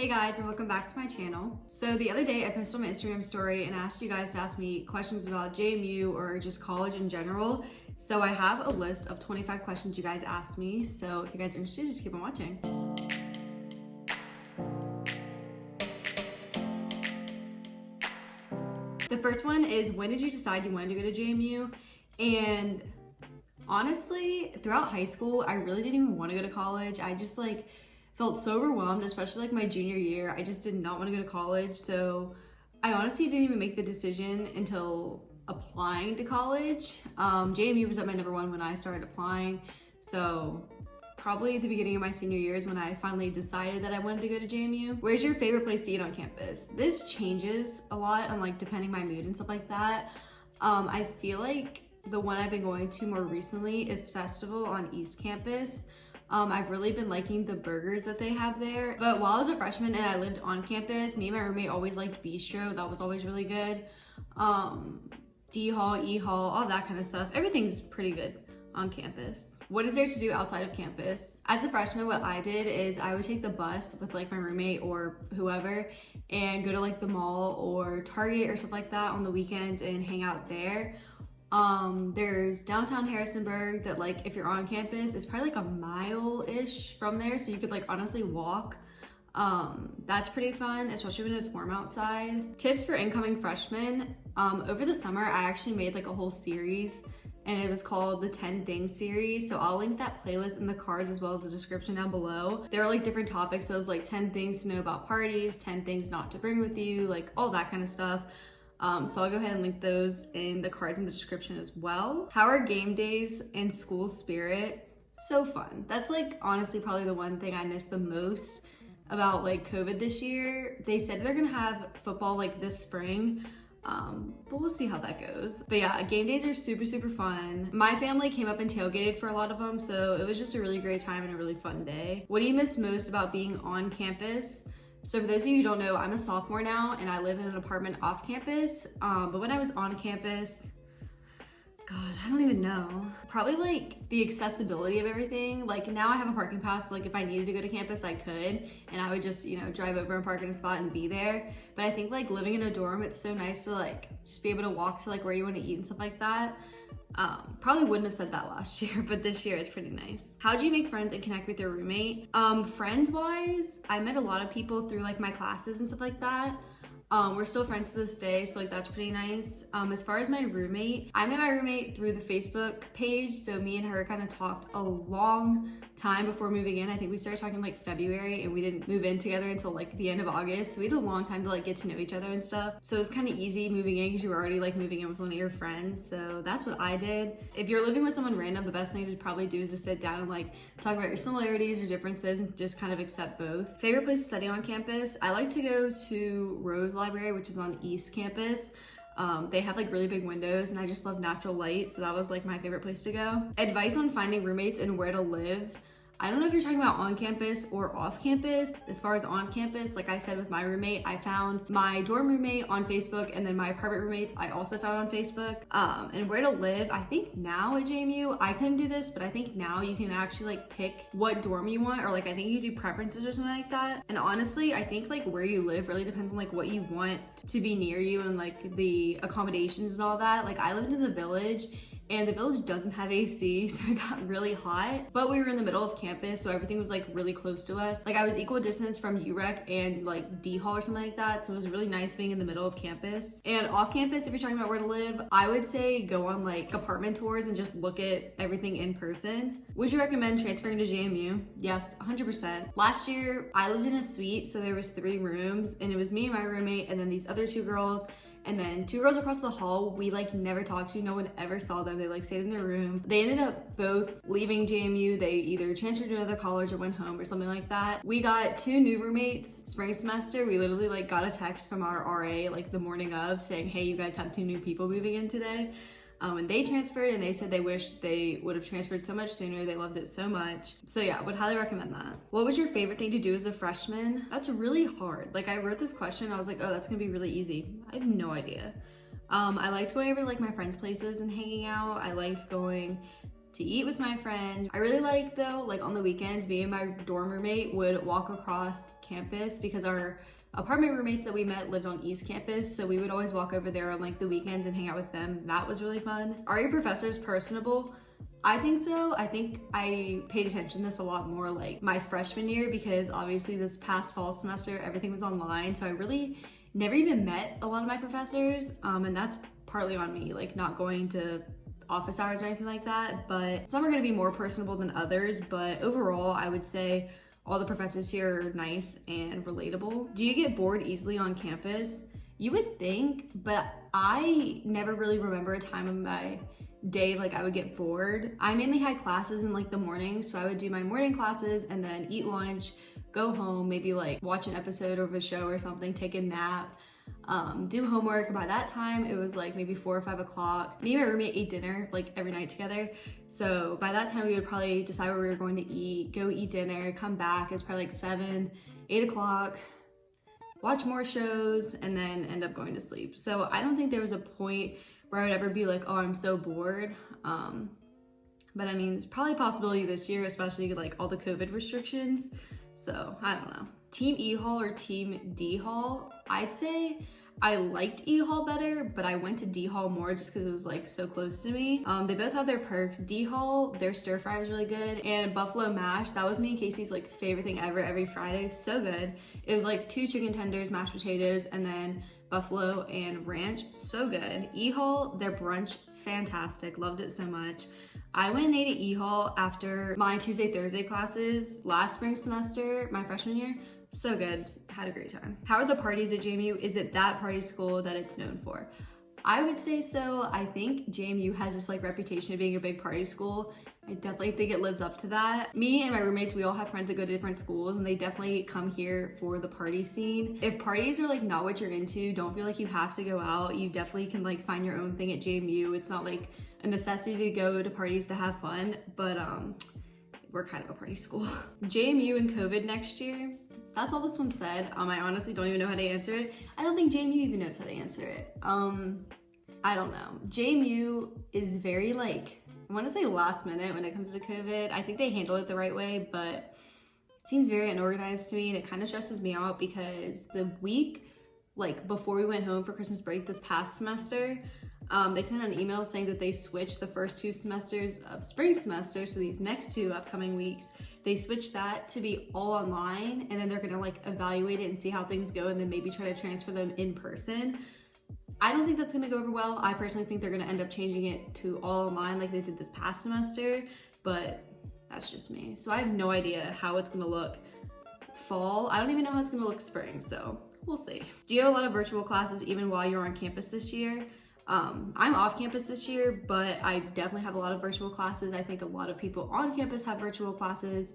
Hey guys, and welcome back to my channel. So the other day I posted on my Instagram story and asked you guys to ask me questions about JMU or just college in general. So I have a list of 25 questions you guys asked me. So if you guys are interested, just keep on watching. The first one is, when did you decide you wanted to go to JMU? And honestly, throughout high school, I really didn't even want to go to college. I just felt so overwhelmed, especially my junior year. I just did not want to go to college. So I honestly didn't even make the decision until applying to college. JMU was at my number one when I started applying. So probably the beginning of my senior year is when I finally decided that I wanted to go to JMU. Where's your favorite place to eat on campus? This changes a lot on depending my mood and stuff like that. I feel like the one I've been going to more recently is Festival on East Campus. I've really been liking the burgers that they have there. But while I was a freshman and I lived on campus, me and my roommate always liked Bistro. That was always really good. D Hall, E Hall, all that kind of stuff. Everything's pretty good on campus. What is there to do outside of campus? As a freshman, what I did is I would take the bus with my roommate or whoever and go to the mall or Target or stuff like that on the weekends and hang out there. There's downtown Harrisonburg that if you're on campus, it's probably a mile-ish from there, so you could honestly walk. That's pretty fun, especially when it's warm outside. Tips for incoming freshmen. Over the summer, I actually made a whole series and it was called the 10 Things series. So I'll link that playlist in the cards as well as the description down below. There are different topics. So it was 10 things to know about parties, 10 things not to bring with you, all that kind of stuff. So I'll go ahead and link those in the cards in the description as well. How are game days and school spirit? So fun. That's honestly probably the one thing I miss the most about COVID this year. They said they're gonna have football this spring, but we'll see how that goes. But yeah, game days are super fun. My family came up and tailgated for a lot of them, so it was just a really great time and a really fun day. What do you miss most about being on campus? So for those of you who don't know, I'm a sophomore now and I live in an apartment off campus. But when I was on campus, God, I don't even know. Probably the accessibility of everything. Now I have a parking pass, so if I needed to go to campus, I could. And I would just, drive over and park in a spot and be there. But I think living in a dorm, it's so nice to just be able to walk to where you want to eat and stuff like that. Probably wouldn't have said that last year, but this year is pretty nice. How do you make friends and connect with your roommate? Friends wise, I met a lot of people through my classes and stuff like that. We're still friends to this day, so that's pretty nice. As far as my roommate, I met my roommate through the Facebook page, so me and her kind of talked a long time before moving in. I think we started talking February and we didn't move in together until the end of August. So we had a long time to get to know each other and stuff. So it was kind of easy moving in because you were already moving in with one of your friends. So that's what I did. If you're living with someone random, the best thing to probably do is to sit down and talk about your similarities, your differences, and just kind of accept both. Favorite place to study on campus? I like to go to Rose Library, which is on East Campus. They have really big windows and I just love natural light, so that was my favorite place to go. Advice on finding roommates and where to live. I don't know if you're talking about on campus or off campus. As far as on campus, like I said with my roommate, I found my dorm roommate on Facebook, and then my apartment roommates I also found on Facebook. And where to live, I think now at JMU, I couldn't do this, but I think now you can actually pick what dorm you want, or I think you do preferences or something like that. And honestly, I think where you live really depends on what you want to be near you and the accommodations and all that. I lived in the village, and the village doesn't have AC, so it got really hot. But we were in the middle of campus, so everything was really close to us. I was equal distance from UREC and D Hall or something like that, so it was really nice being in the middle of campus. And off campus, if you're talking about where to live, I would say go on apartment tours and just look at everything in person. Would you recommend transferring to JMU? Yes, 100%. Last year, I lived in a suite, so there was 3 rooms, and it was me and my roommate, and then these other 2 girls. And then 2 girls across the hall, we never talked to. No one ever saw them. They stayed in their room. They ended up both leaving JMU. They either transferred to another college or went home or something like that. We got 2 new roommates spring semester. We literally got a text from our RA the morning of saying, hey, you guys have 2 new people moving in today. And they transferred, and they said they wish they would have transferred so much sooner. They loved it so much. So yeah, would highly recommend that. What was your favorite thing to do as a freshman? That's really hard. I wrote this question, I was oh, that's gonna be really easy. I have no idea. I liked going over my friends' places and hanging out. I liked going to eat with my friends. I really like though, like on the weekends, me and my dorm roommate would walk across campus because our apartment roommates that we met lived on East Campus, so we would always walk over there on like the weekends and hang out with them. That was really fun. Are your professors personable? I think so. I think I paid attention to this a lot more like my freshman year because obviously this past fall semester everything was online, so I really never even met a lot of my professors, and that's partly on me, like not going to office hours or anything like that, but some are going to be more personable than others. But overall, I would say all the professors here are nice and relatable. Do you get bored easily on campus? You would think, but I never really remember a time in my day like I would get bored. I mainly had classes in like the morning, so I would do my morning classes and then eat lunch, go home, maybe like watch an episode of a show or something, take a nap, do homework. By that time it was like maybe 4 or 5 o'clock. Me and my roommate ate dinner like every night together, so by that time we would probably decide where we were going to eat, go eat dinner, come back. It's probably like 7, 8 o'clock, watch more shows, and then end up going to sleep. So I don't think there was a point where I would ever be like, oh, I'm so bored. But I mean, it's probably a possibility this year, especially like all the COVID restrictions. So I don't know. Team E Hall or Team D Hall? I'd say I liked E Hall better, but I went to D Hall more just because it was like so close to me. They both have their perks. D Hall, their stir fry was really good, and buffalo mash, that was me and Casey's like favorite thing ever every Friday. So good. It was like 2 chicken tenders, mashed potatoes, and then buffalo and ranch. So good. E Hall, their brunch, fantastic. Loved it so much. I went and ate at E Hall after my Tuesday, Thursday classes last spring semester, my freshman year. So good. Had a great time. How are the parties at JMU? Is it that party school that it's known for? I would say so. I think JMU has this like reputation of being a big party school. I definitely think it lives up to that. Me and my roommates, we all have friends that go to different schools, and they definitely come here for the party scene. If parties are like not what you're into, don't feel like you have to go out. You definitely can like find your own thing at JMU. It's not like a necessity to go to parties to have fun, but we're kind of a party school. JMU and COVID next year. That's all this one said. I honestly don't even know how to answer it. I don't think JMU even knows how to answer it. I don't know. JMU is very like, I want to say last minute when it comes to COVID. I think they handle it the right way, but it seems very unorganized to me, and it kind of stresses me out because the week like before we went home for Christmas break this past semester, they sent an email saying that they switched the first 2 semesters of spring semester, so these next 2 upcoming weeks, they switched that to be all online, and then they're gonna like evaluate it and see how things go, and then maybe try to transfer them in person. I don't think that's gonna go over well. I personally think they're gonna end up changing it to all online like they did this past semester, but that's just me. So I have no idea how it's gonna look fall. I don't even know how it's gonna look spring, so we'll see. Do you have a lot of virtual classes even while you're on campus this year? I'm off campus this year, but I definitely have a lot of virtual classes. I think a lot of people on campus have virtual classes.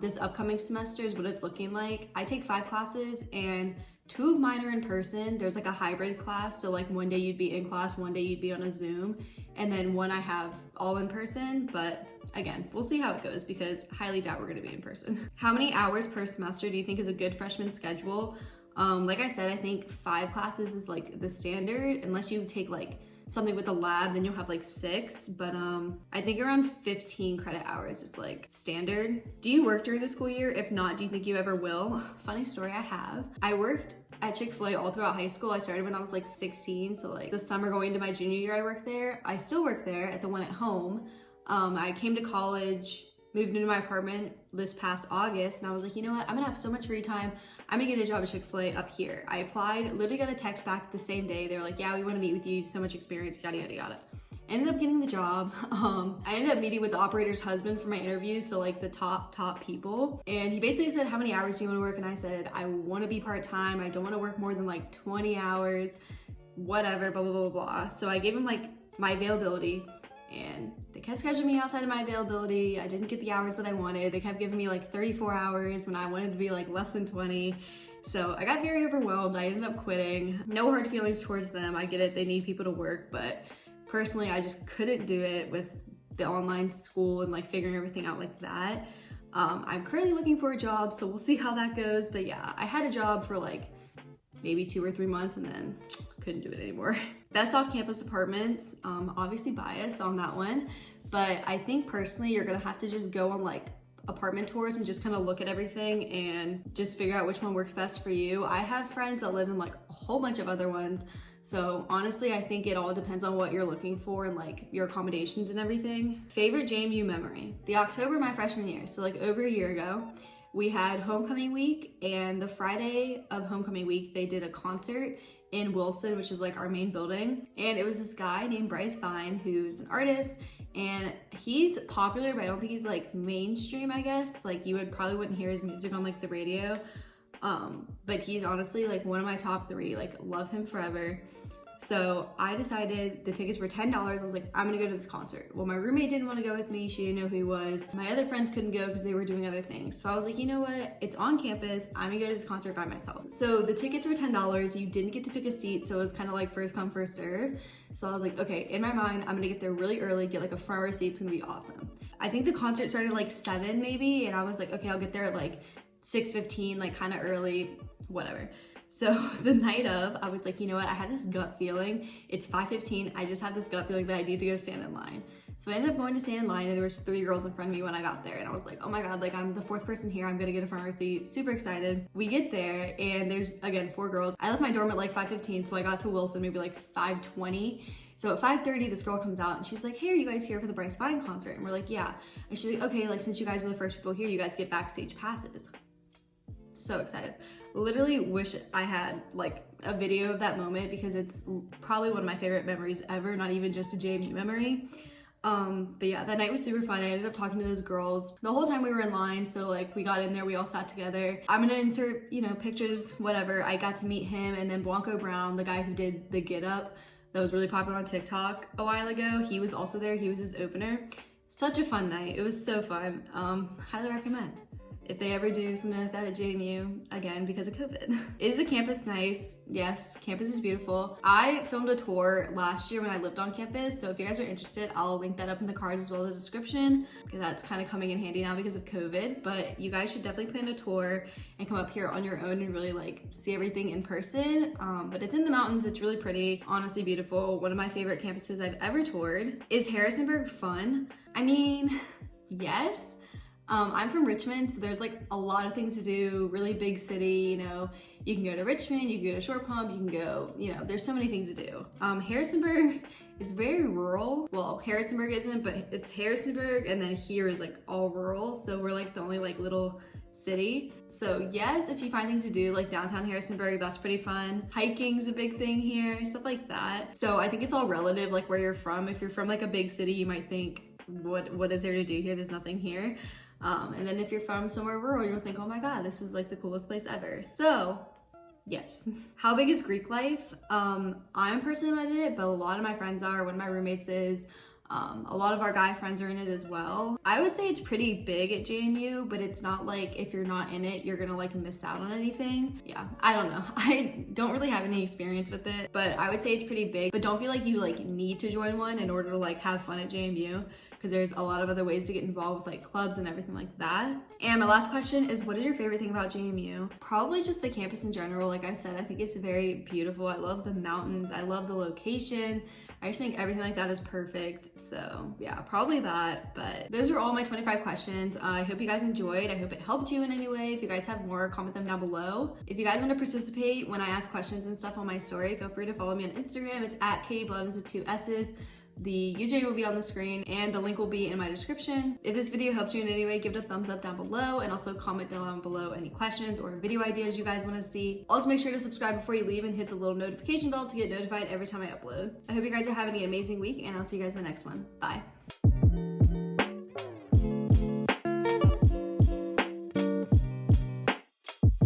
This upcoming semester is what it's looking like. I take 5 classes, and 2 of mine are in person. There's like a hybrid class, so like one day you'd be in class, one day you'd be on a Zoom, and then one I have all in person. But again, we'll see how it goes because I highly doubt we're gonna be in person. How many hours per semester do you think is a good freshman schedule? Like I said, I think 5 classes is like the standard, unless you take like something with a lab, then you'll have like 6, but I think around 15 credit hours is like standard. Do you work during the school year? If not, do you think you ever will? Funny story, I have. I worked at Chick-fil-A all throughout high school. I started when I was like 16, so like the summer going into my junior year I worked there. I still work there at the one at home. I came to college, moved into my apartment this past August, and I was like, you know what, I'm gonna have so much free time. I'm gonna get a job at Chick-fil-A up here. I applied, literally got a text back the same day. They were like, yeah, we wanna meet with you, so much experience, yada, yada, yada. Ended up getting the job. I ended up meeting with the operator's husband for my interview, so like the top people. And he basically said, how many hours do you wanna work? And I said, I wanna be part-time. I don't wanna work more than like 20 hours, whatever, blah, blah, blah, blah. So I gave him like my availability, and they kept scheduling me outside of my availability. I didn't get the hours that I wanted. They kept giving me like 34 hours when I wanted to be like less than 20. So I got very overwhelmed. I ended up quitting. No hard feelings towards them. I get it, they need people to work, but personally, I just couldn't do it with the online school and like figuring everything out like that. I'm currently looking for a job, so we'll see how that goes. But yeah, I had a job for like maybe 2 or 3 months and then couldn't do it anymore. Best off-campus apartments, obviously biased on that one, but I think personally you're gonna have to just go on like apartment tours and just kind of look at everything and just figure out which one works best for you. I have friends that live in like a whole bunch of other ones. So honestly, I think it all depends on what you're looking for and like your accommodations and everything. Favorite JMU memory? The October of my freshman year, so like over a year ago, we had homecoming week, and the Friday of homecoming week, they did a concert in Wilson, which is like our main building. And it was this guy named Bryce Vine, who's an artist, and he's popular, but I don't think he's like mainstream, I guess. Like you probably wouldn't hear his music on like the radio. But he's honestly like one of my top 3, like love him forever. So I decided the tickets were $10. I was like, I'm gonna go to this concert. Well, my roommate didn't want to go with me. She didn't know who he was. My other friends couldn't go because they were doing other things. So I was like, you know what? It's on campus. I'm gonna go to this concert by myself. So the tickets were $10. You didn't get to pick a seat. So it was kind of like first come, first serve. So I was like, okay, in my mind, I'm gonna get there really early, get like a front row seat. It's gonna be awesome. I think the concert started like 7 maybe. And I was like, okay, I'll get there at like 6:15, like kind of early, whatever. So the night of, I was like, you know what? I had this gut feeling. It's 5:15. I just had this gut feeling that I need to go stand in line. So I ended up going to stand in line, and there was 3 girls in front of me when I got there. And I was like, oh my God, like I'm the 4th person here. I'm gonna get a front row seat. Super excited. We get there, and there's again 4 girls. I left my dorm at like 5:15, so I got to Wilson maybe like 5:20. So at 5:30, this girl comes out and she's like, hey, are you guys here for the Bryce Vine concert? And we're like, yeah. And she's like, okay, like since you guys are the first people here, you guys get backstage passes. So excited. Literally wish I had like a video of that moment because it's probably one of my favorite memories ever, not even just a JMU memory. But yeah, that night was super fun. I ended up talking to those girls the whole time we were in line. So like we got in there, we all sat together. I'm gonna insert, you know, pictures, whatever. I got to meet him, and then Blanco Brown, the guy who did the Get Up that was really popular on TikTok a while ago, he was also there. He was his opener. Such a fun night. It was so fun. Highly recommend. If they ever do something like that at JMU, again, because of COVID. Is the campus nice? Yes, campus is beautiful. I filmed a tour last year when I lived on campus, so if you guys are interested, I'll link that up in the cards as well as the description, because that's kind of coming in handy now because of COVID, but you guys should definitely plan a tour and come up here on your own and really like see everything in person. But it's in the mountains, it's really pretty, honestly beautiful. One of my favorite campuses I've ever toured. Is Harrisonburg fun? I mean, yes. I'm from Richmond, so there's like a lot of things to do, really big city, you know, you can go to Richmond, you can go to Short Pump, you can go, you know, there's so many things to do. Harrisonburg is very rural. Well, Harrisonburg isn't, but it's Harrisonburg, and then here is like all rural, so we're like the only like little city. So yes, if you find things to do like downtown Harrisonburg, that's pretty fun. Hiking's a big thing here, stuff like that. So I think it's all relative, like where you're from. If you're from like a big city, you might think, what is there to do here? There's nothing here. And then if you're from somewhere rural, you'll think, oh my God, this is like the coolest place ever. So yes. How big is Greek life? I'm personally not in it, but a lot of my friends are. One of my roommates is. A lot of our guy friends are in it as well. I would say it's pretty big at JMU, but it's not like if you're not in it, you're gonna like miss out on anything. Yeah, I don't know. I don't really have any experience with it, but I would say it's pretty big. But don't feel like you like need to join one in order to like have fun at JMU, because there's a lot of other ways to get involved with like clubs and everything like that. And my last question is, what is your favorite thing about JMU? Probably just the campus in general. Like I said, I think it's very beautiful. I love the mountains. I love the location. I just think everything like that is perfect. So yeah, probably that. But those are all my 25 questions. I hope you guys enjoyed. I hope it helped you in any way. If you guys have more, comment them down below. If you guys want to participate when I ask questions and stuff on my story, feel free to follow me on Instagram. It's at @KatieBlevins with 2 S's. The username will be on the screen and the link will be in my description. If this video helped you in any way, give it a thumbs up down below, and also comment down below any questions or video ideas you guys want to see. Also make sure to subscribe before you leave and hit the little notification bell to get notified every time I upload. I hope you guys are having an amazing week, and I'll see you guys in my next one. Bye.